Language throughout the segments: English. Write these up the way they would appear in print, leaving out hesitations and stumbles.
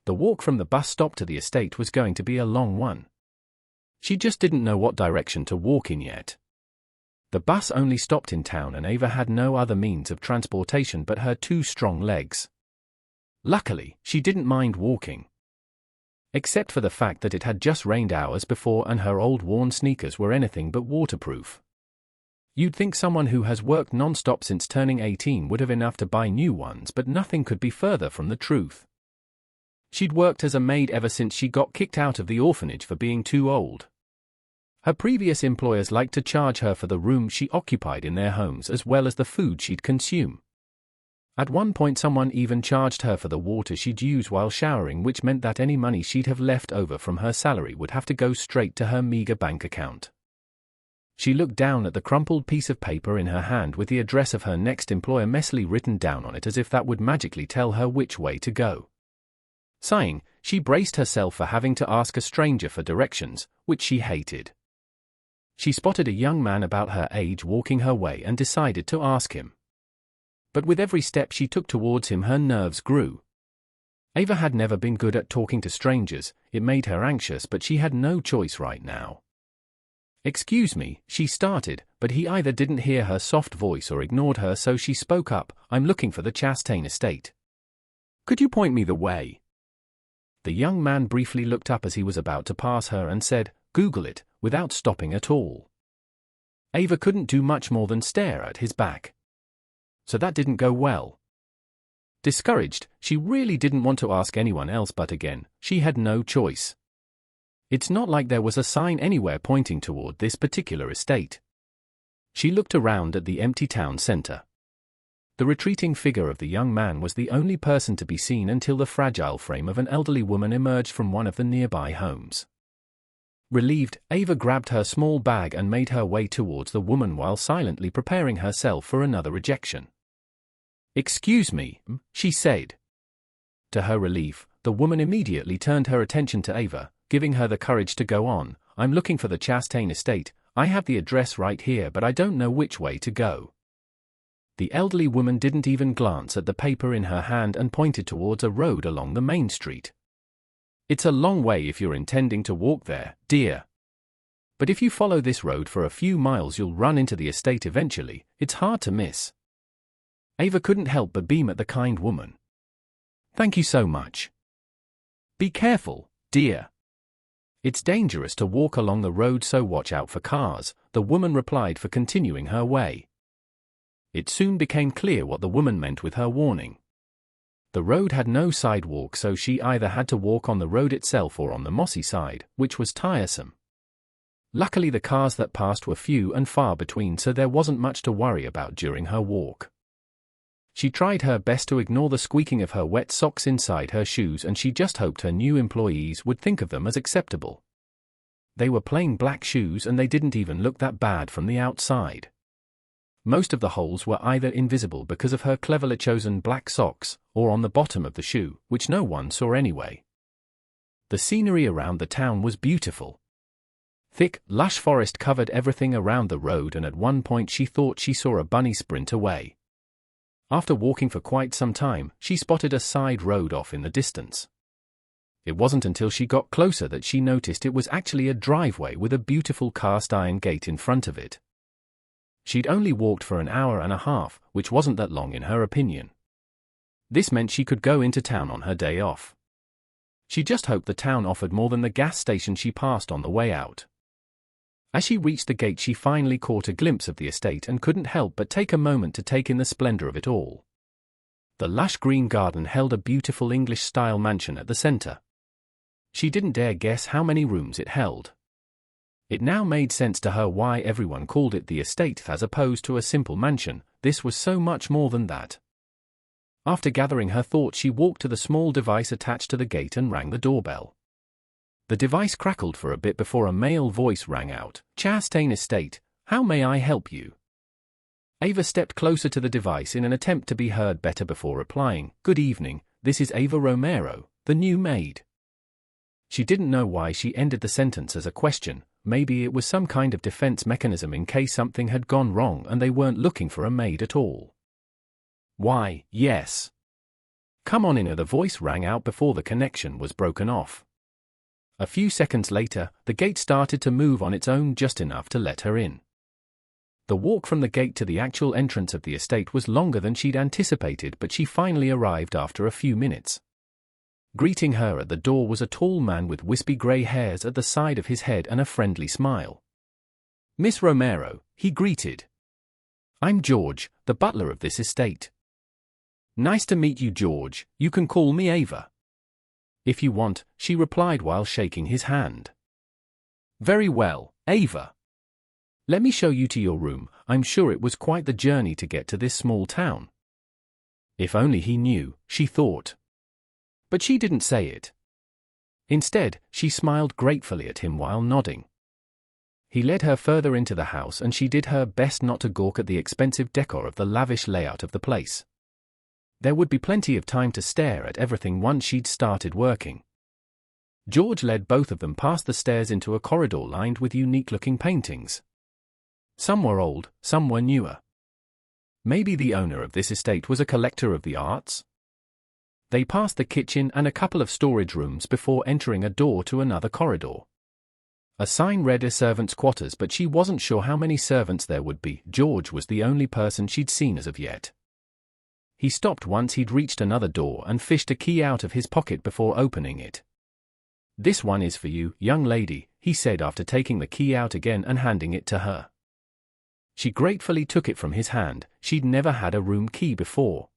The walk from the bus stop to the estate was going to be a long one. She just didn't know what direction to walk in yet. The bus only stopped in town and Ava had no other means of transportation but her two strong legs. Luckily, she didn't mind walking. Except for the fact that it had just rained hours before and her old worn sneakers were anything but waterproof. You'd think someone who has worked non-stop since turning 18 would have enough to buy new ones, but nothing could be further from the truth. She'd worked as a maid ever since she got kicked out of the orphanage for being too old. Her previous employers liked to charge her for the room she occupied in their homes as well as the food she'd consume. At one point someone even charged her for the water she'd use while showering, which meant that any money she'd have left over from her salary would have to go straight to her meager bank account. She looked down at the crumpled piece of paper in her hand with the address of her next employer messily written down on it as if that would magically tell her which way to go. Sighing, she braced herself for having to ask a stranger for directions, which she hated. She spotted a young man about her age walking her way and decided to ask him. But with every step she took towards him, her nerves grew. Ava had never been good at talking to strangers. It made her anxious, but she had no choice right now. "Excuse me," she started, but he either didn't hear her soft voice or ignored her, so she spoke up. "I'm looking for the Chastain estate. Could you point me the way?" The young man briefly looked up as he was about to pass her and said, "Google it," without stopping at all. Ava couldn't do much more than stare at his back. So that didn't go well. Discouraged, she really didn't want to ask anyone else, but again, she had no choice. It's not like there was a sign anywhere pointing toward this particular estate. She looked around at the empty town center. The retreating figure of the young man was the only person to be seen until the fragile frame of an elderly woman emerged from one of the nearby homes. Relieved, Ava grabbed her small bag and made her way towards the woman while silently preparing herself for another rejection. "Excuse me," she said. To her relief, the woman immediately turned her attention to Ava, giving her the courage to go on. "I'm looking for the Chastain estate. I have the address right here, but I don't know which way to go." The elderly woman didn't even glance at the paper in her hand and pointed towards a road along the main street. "It's a long way if you're intending to walk there, dear. But if you follow this road for a few miles you'll run into the estate eventually. It's hard to miss." Ava couldn't help but beam at the kind woman. "Thank you so much." "Be careful, dear. It's dangerous to walk along the road, so watch out for cars," the woman replied for continuing her way. It soon became clear what the woman meant with her warning. The road had no sidewalk, so she either had to walk on the road itself or on the mossy side, which was tiresome. Luckily the cars that passed were few and far between, so there wasn't much to worry about during her walk. She tried her best to ignore the squeaking of her wet socks inside her shoes, and she just hoped her new employees would think of them as acceptable. They were plain black shoes and they didn't even look that bad from the outside. Most of the holes were either invisible because of her cleverly chosen black socks, or on the bottom of the shoe, which no one saw anyway. The scenery around the town was beautiful. Thick, lush forest covered everything around the road, and at one point she thought she saw a bunny sprint away. After walking for quite some time, she spotted a side road off in the distance. It wasn't until she got closer that she noticed it was actually a driveway with a beautiful cast iron gate in front of it. She'd only walked for an hour and a half, which wasn't that long in her opinion. This meant she could go into town on her day off. She just hoped the town offered more than the gas station she passed on the way out. As she reached the gate she finally caught a glimpse of the estate and couldn't help but take a moment to take in the splendor of it all. The lush green garden held a beautiful English-style mansion at the center. She didn't dare guess how many rooms it held. It now made sense to her why everyone called it the estate as opposed to a simple mansion. This was so much more than that. After gathering her thoughts, she walked to the small device attached to the gate and rang the doorbell. The device crackled for a bit before a male voice rang out. "Chastain Estate, how may I help you?" Ava stepped closer to the device in an attempt to be heard better before replying. "Good evening, this is Ava Romero, the new maid." She didn't know why she ended the sentence as a question. Maybe it was some kind of defense mechanism in case something had gone wrong and they weren't looking for a maid at all. "Why, yes. "Come on in," the voice rang out before the connection was broken off. A few seconds later, the gate started to move on its own just enough to let her in. The walk from the gate to the actual entrance of the estate was longer than she'd anticipated, but she finally arrived after a few minutes. Greeting her at the door was a tall man with wispy grey hairs at the side of his head and a friendly smile. "Miss Romero," he greeted. "I'm George, the butler of this estate." "Nice to meet you, George. You can call me Ava." "If you want," she replied while shaking his hand. "Very well, Ava. Let me show you to your room. I'm sure it was quite the journey to get to this small town." If only he knew, she thought. But she didn't say it. Instead, she smiled gratefully at him while nodding. He led her further into the house and she did her best not to gawk at the expensive decor of the lavish layout of the place. There would be plenty of time to stare at everything once she'd started working. George led both of them past the stairs into a corridor lined with unique-looking paintings. Some were old, some were newer. Maybe the owner of this estate was a collector of the arts? They passed the kitchen and a couple of storage rooms before entering a door to another corridor. A sign read "A servant's quarters," but she wasn't sure how many servants there would be. George was the only person she'd seen as of yet. He stopped once he'd reached another door and fished a key out of his pocket before opening it. "This one is for you, young lady," he said after taking the key out again and handing it to her. She gratefully took it from his hand. She'd never had a room key before.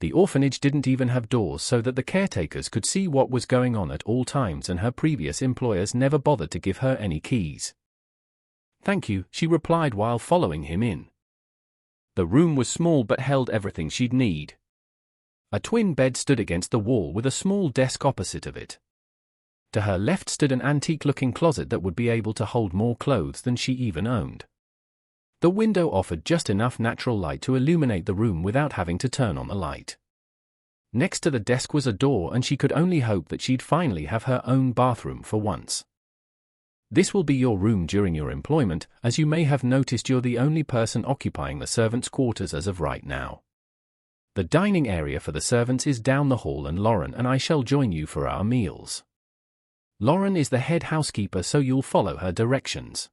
The orphanage didn't even have doors so that the caretakers could see what was going on at all times, and her previous employers never bothered to give her any keys. "Thank you," she replied while following him in. The room was small but held everything she'd need. A twin bed stood against the wall with a small desk opposite of it. To her left stood an antique-looking closet that would be able to hold more clothes than she even owned. The window offered just enough natural light to illuminate the room without having to turn on the light. Next to the desk was a door, and she could only hope that she'd finally have her own bathroom for once. "This will be your room during your employment. As you may have noticed, you're the only person occupying the servants' quarters as of right now. The dining area for the servants is down the hall, and Lauren and I shall join you for our meals. Lauren is the head housekeeper, so you'll follow her directions.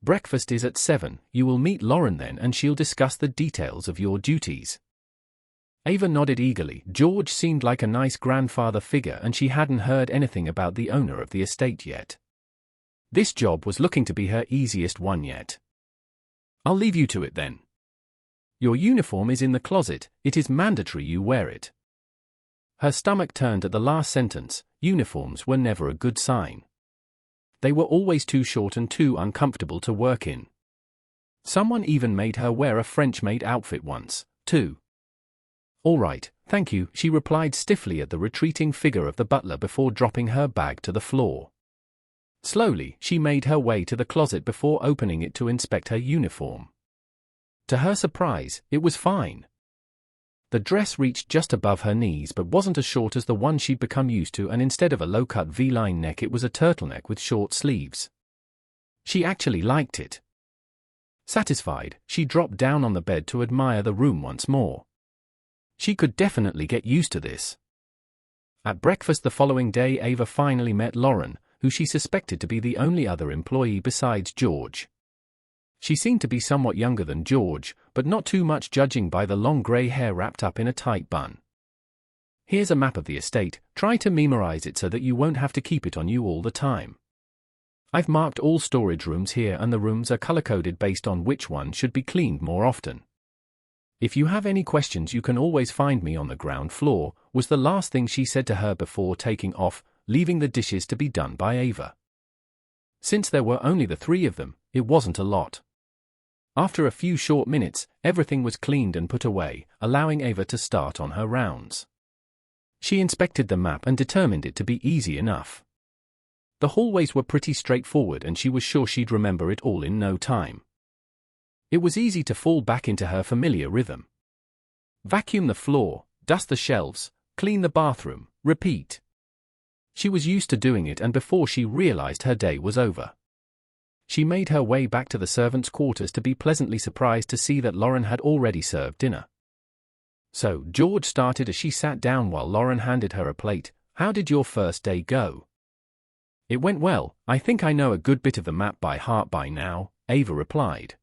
Breakfast is at 7, you will meet Lauren then and she'll discuss the details of your duties." Ava nodded eagerly. George seemed like a nice grandfather figure and she hadn't heard anything about the owner of the estate yet. This job was looking to be her easiest one yet. "I'll leave you to it then. Your uniform is in the closet. It is mandatory you wear it." Her stomach turned at the last sentence. Uniforms were never a good sign. They were always too short and too uncomfortable to work in. Someone even made her wear a French-made outfit once, too. "All right, thank you," she replied stiffly at the retreating figure of the butler before dropping her bag to the floor. Slowly, she made her way to the closet before opening it to inspect her uniform. To her surprise, it was fine. The dress reached just above her knees but wasn't as short as the one she'd become used to, and instead of a low-cut V-line neck it was a turtleneck with short sleeves. She actually liked it. Satisfied, she dropped down on the bed to admire the room once more. She could definitely get used to this. At breakfast the following day, Ava finally met Lauren, who she suspected to be the only other employee besides George. She seemed to be somewhat younger than George, but not too much judging by the long grey hair wrapped up in a tight bun. "Here's a map of the estate. Try to memorize it so that you won't have to keep it on you all the time. I've marked all storage rooms here and the rooms are color-coded based on which one should be cleaned more often. If you have any questions you can always find me on the ground floor," was the last thing she said to her before taking off, leaving the dishes to be done by Ava. Since there were only the three of them, it wasn't a lot. After a few short minutes, everything was cleaned and put away, allowing Ava to start on her rounds. She inspected the map and determined it to be easy enough. The hallways were pretty straightforward and she was sure she'd remember it all in no time. It was easy to fall back into her familiar rhythm. Vacuum the floor, dust the shelves, clean the bathroom, repeat. She was used to doing it, and before she realized her day was over. She made her way back to the servants' quarters to be pleasantly surprised to see that Lauren had already served dinner. So George started as she sat down while Lauren handed her a plate. How did your first day go? It went well. I think I know a good bit of the map by heart by now, Ava replied.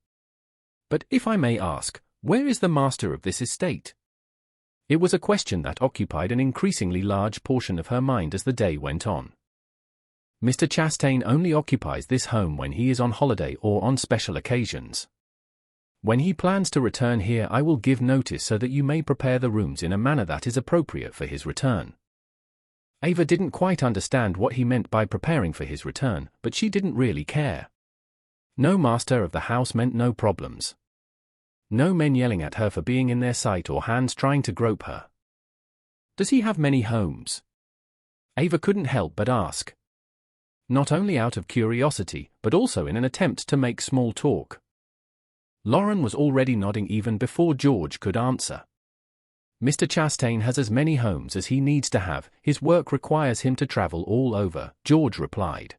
But if I may ask, where is the master of this estate? It was a question that occupied an increasingly large portion of her mind as the day went on. Mr. Chastain only occupies this home when he is on holiday or on special occasions. When he plans to return here, I will give notice so that you may prepare the rooms in a manner that is appropriate for his return. Ava didn't quite understand what he meant by preparing for his return, but she didn't really care. No master of the house meant no problems. No men yelling at her for being in their sight or hands trying to grope her. Does he have many homes? Ava couldn't help but ask. Not only out of curiosity, but also in an attempt to make small talk. Lauren was already nodding even before George could answer. Mr. Chastain has as many homes as he needs to have. His work requires him to travel all over, George replied.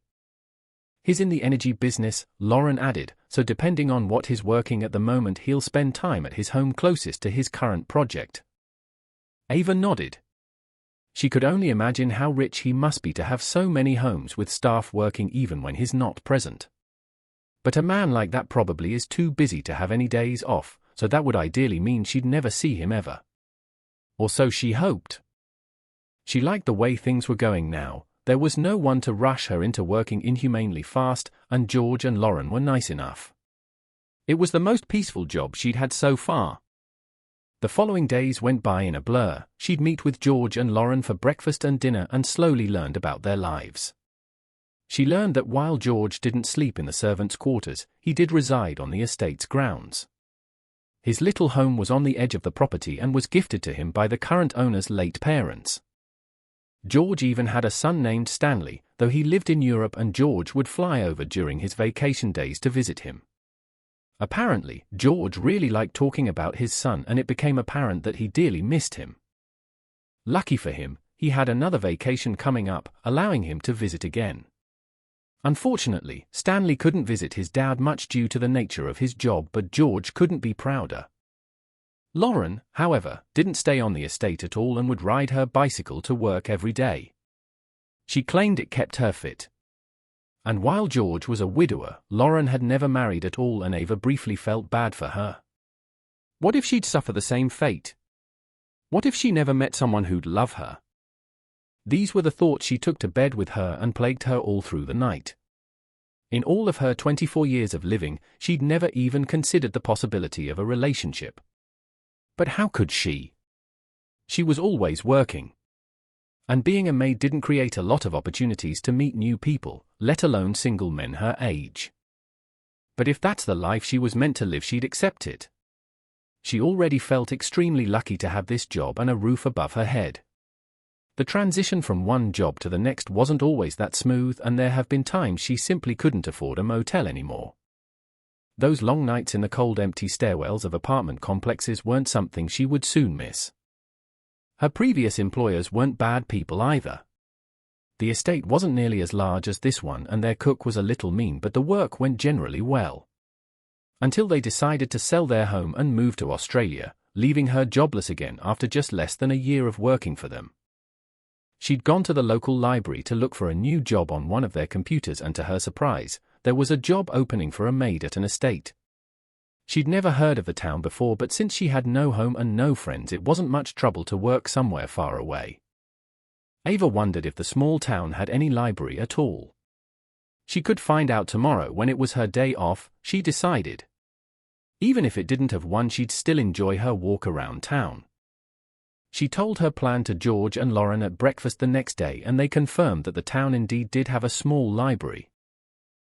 He's in the energy business, Lauren added, so depending on what he's working at the moment, he'll spend time at his home closest to his current project. Ava nodded. She could only imagine how rich he must be to have so many homes with staff working even when he's not present. But a man like that probably is too busy to have any days off, so that would ideally mean she'd never see him ever. Or so she hoped. She liked the way things were going now. There was no one to rush her into working inhumanely fast, and George and Lauren were nice enough. It was the most peaceful job she'd had so far. The following days went by in a blur. She'd meet with George and Lauren for breakfast and dinner and slowly learned about their lives. She learned that while George didn't sleep in the servants' quarters, he did reside on the estate's grounds. His little home was on the edge of the property and was gifted to him by the current owner's late parents. George even had a son named Stanley, though he lived in Europe and George would fly over during his vacation days to visit him. Apparently, George really liked talking about his son, and it became apparent that he dearly missed him. Lucky for him, he had another vacation coming up, allowing him to visit again. Unfortunately, Stanley couldn't visit his dad much due to the nature of his job, but George couldn't be prouder. Lauren, however, didn't stay on the estate at all and would ride her bicycle to work every day. She claimed it kept her fit. And while George was a widower, Lauren had never married at all, and Ava briefly felt bad for her. What if she'd suffer the same fate? What if she never met someone who'd love her? These were the thoughts she took to bed with her and plagued her all through the night. In all of her 24 years of living, she'd never even considered the possibility of a relationship. But how could she? She was always working. And being a maid didn't create a lot of opportunities to meet new people, let alone single men her age. But if that's the life she was meant to live, she'd accept it. She already felt extremely lucky to have this job and a roof above her head. The transition from one job to the next wasn't always that smooth, and there have been times she simply couldn't afford a motel anymore. Those long nights in the cold, empty stairwells of apartment complexes weren't something she would soon miss. Her previous employers weren't bad people either. The estate wasn't nearly as large as this one, and their cook was a little mean, but the work went generally well. Until they decided to sell their home and move to Australia, leaving her jobless again after just less than a year of working for them. She'd gone to the local library to look for a new job on one of their computers, and to her surprise, there was a job opening for a maid at an estate. She'd never heard of the town before, but since she had no home and no friends, it wasn't much trouble to work somewhere far away. Ava wondered if the small town had any library at all. She could find out tomorrow when it was her day off, she decided. Even if it didn't have one, she'd still enjoy her walk around town. She told her plan to George and Lauren at breakfast the next day, and they confirmed that the town indeed did have a small library.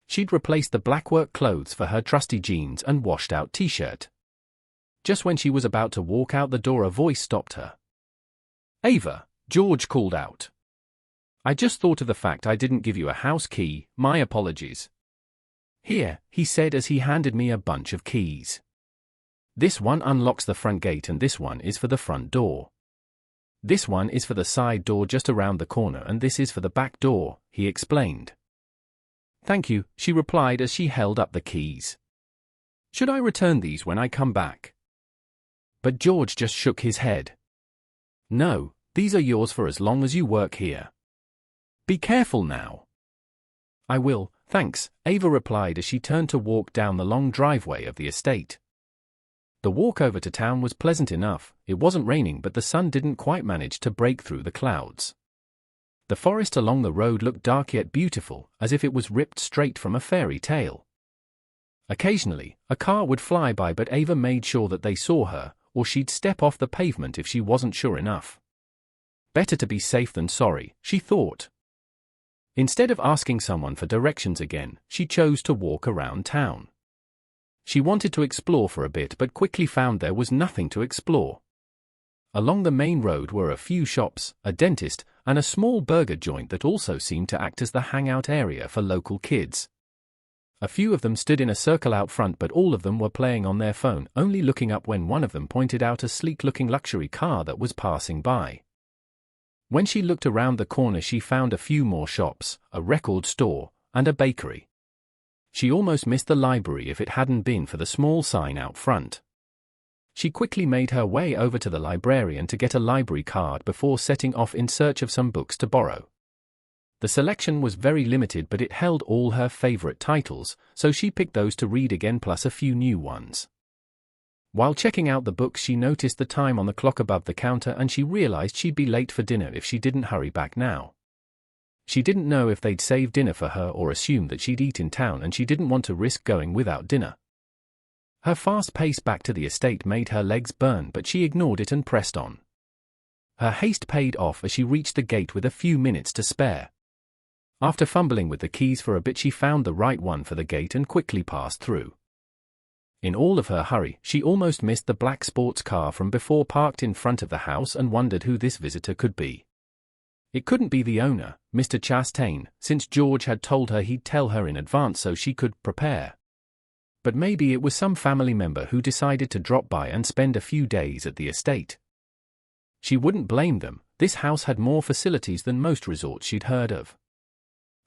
She'd replaced the black work clothes for her trusty jeans and washed-out t-shirt. Just when she was about to walk out the door, a voice stopped her. "Ava," George called out. "I just thought of the fact I didn't give you a house key, my apologies." "Here," he said as he handed me a bunch of keys. "This one unlocks the front gate, and this one is for the front door. This one is for the side door just around the corner, and this is for the back door," he explained. "Thank you," she replied as she held up the keys. "Should I return these when I come back?" But George just shook his head. No, these are yours for as long as you work here. Be careful now. I will, thanks, Ava replied as she turned to walk down the long driveway of the estate. The walk over to town was pleasant enough. It wasn't raining, but the sun didn't quite manage to break through the clouds. The forest along the road looked dark yet beautiful, as if it was ripped straight from a fairy tale. Occasionally, a car would fly by, but Ava made sure that they saw her, or she'd step off the pavement if she wasn't sure enough. Better to be safe than sorry, she thought. Instead of asking someone for directions again, she chose to walk around town. She wanted to explore for a bit but quickly found there was nothing to explore. Along the main road were a few shops, a dentist, and a small burger joint that also seemed to act as the hangout area for local kids. A few of them stood in a circle out front, but all of them were playing on their phone, only looking up when one of them pointed out a sleek-looking luxury car that was passing by. When she looked around the corner, she found a few more shops, a record store, and a bakery. She almost missed the library if it hadn't been for the small sign out front. She quickly made her way over to the librarian to get a library card before setting off in search of some books to borrow. The selection was very limited, but it held all her favorite titles, so she picked those to read again plus a few new ones. While checking out the books, she noticed the time on the clock above the counter and she realized she'd be late for dinner if she didn't hurry back now. She didn't know if they'd save dinner for her or assume that she'd eat in town, and she didn't want to risk going without dinner. Her fast pace back to the estate made her legs burn, but she ignored it and pressed on. Her haste paid off as she reached the gate with a few minutes to spare. After fumbling with the keys for a bit, she found the right one for the gate and quickly passed through. In all of her hurry, she almost missed the black sports car from before parked in front of the house and wondered who this visitor could be. It couldn't be the owner, Mr. Chastain, since George had told her he'd tell her in advance so she could prepare. But maybe it was some family member who decided to drop by and spend a few days at the estate. She wouldn't blame them. This house had more facilities than most resorts she'd heard of.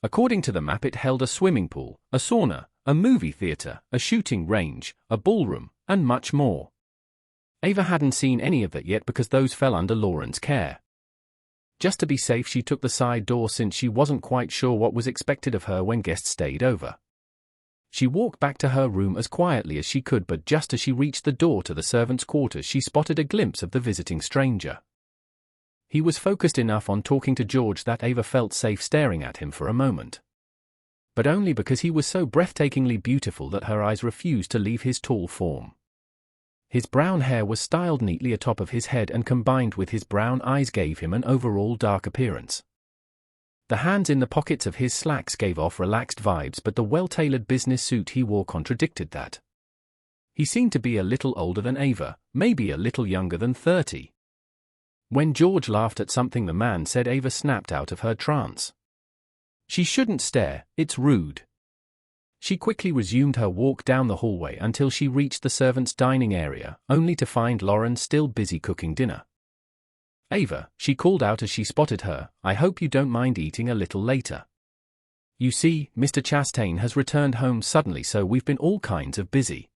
According to the map, it held a swimming pool, a sauna, a movie theater, a shooting range, a ballroom, and much more. Ava hadn't seen any of that yet because those fell under Lauren's care. Just to be safe, she took the side door since she wasn't quite sure what was expected of her when guests stayed over. She walked back to her room as quietly as she could, but just as she reached the door to the servants' quarters, she spotted a glimpse of the visiting stranger. He was focused enough on talking to George that Ava felt safe staring at him for a moment. But only because he was so breathtakingly beautiful that her eyes refused to leave his tall form. His brown hair was styled neatly atop of his head and combined with his brown eyes gave him an overall dark appearance. The hands in the pockets of his slacks gave off relaxed vibes, but the well-tailored business suit he wore contradicted that. He seemed to be a little older than Ava, maybe a little younger than 30. When George laughed at something the man said, Ava snapped out of her trance. She shouldn't stare, it's rude. She quickly resumed her walk down the hallway until she reached the servants' dining area, only to find Lauren still busy cooking dinner. Ava, she called out as she spotted her, I hope you don't mind eating a little later. You see, Mr. Chastain has returned home suddenly, so we've been all kinds of busy.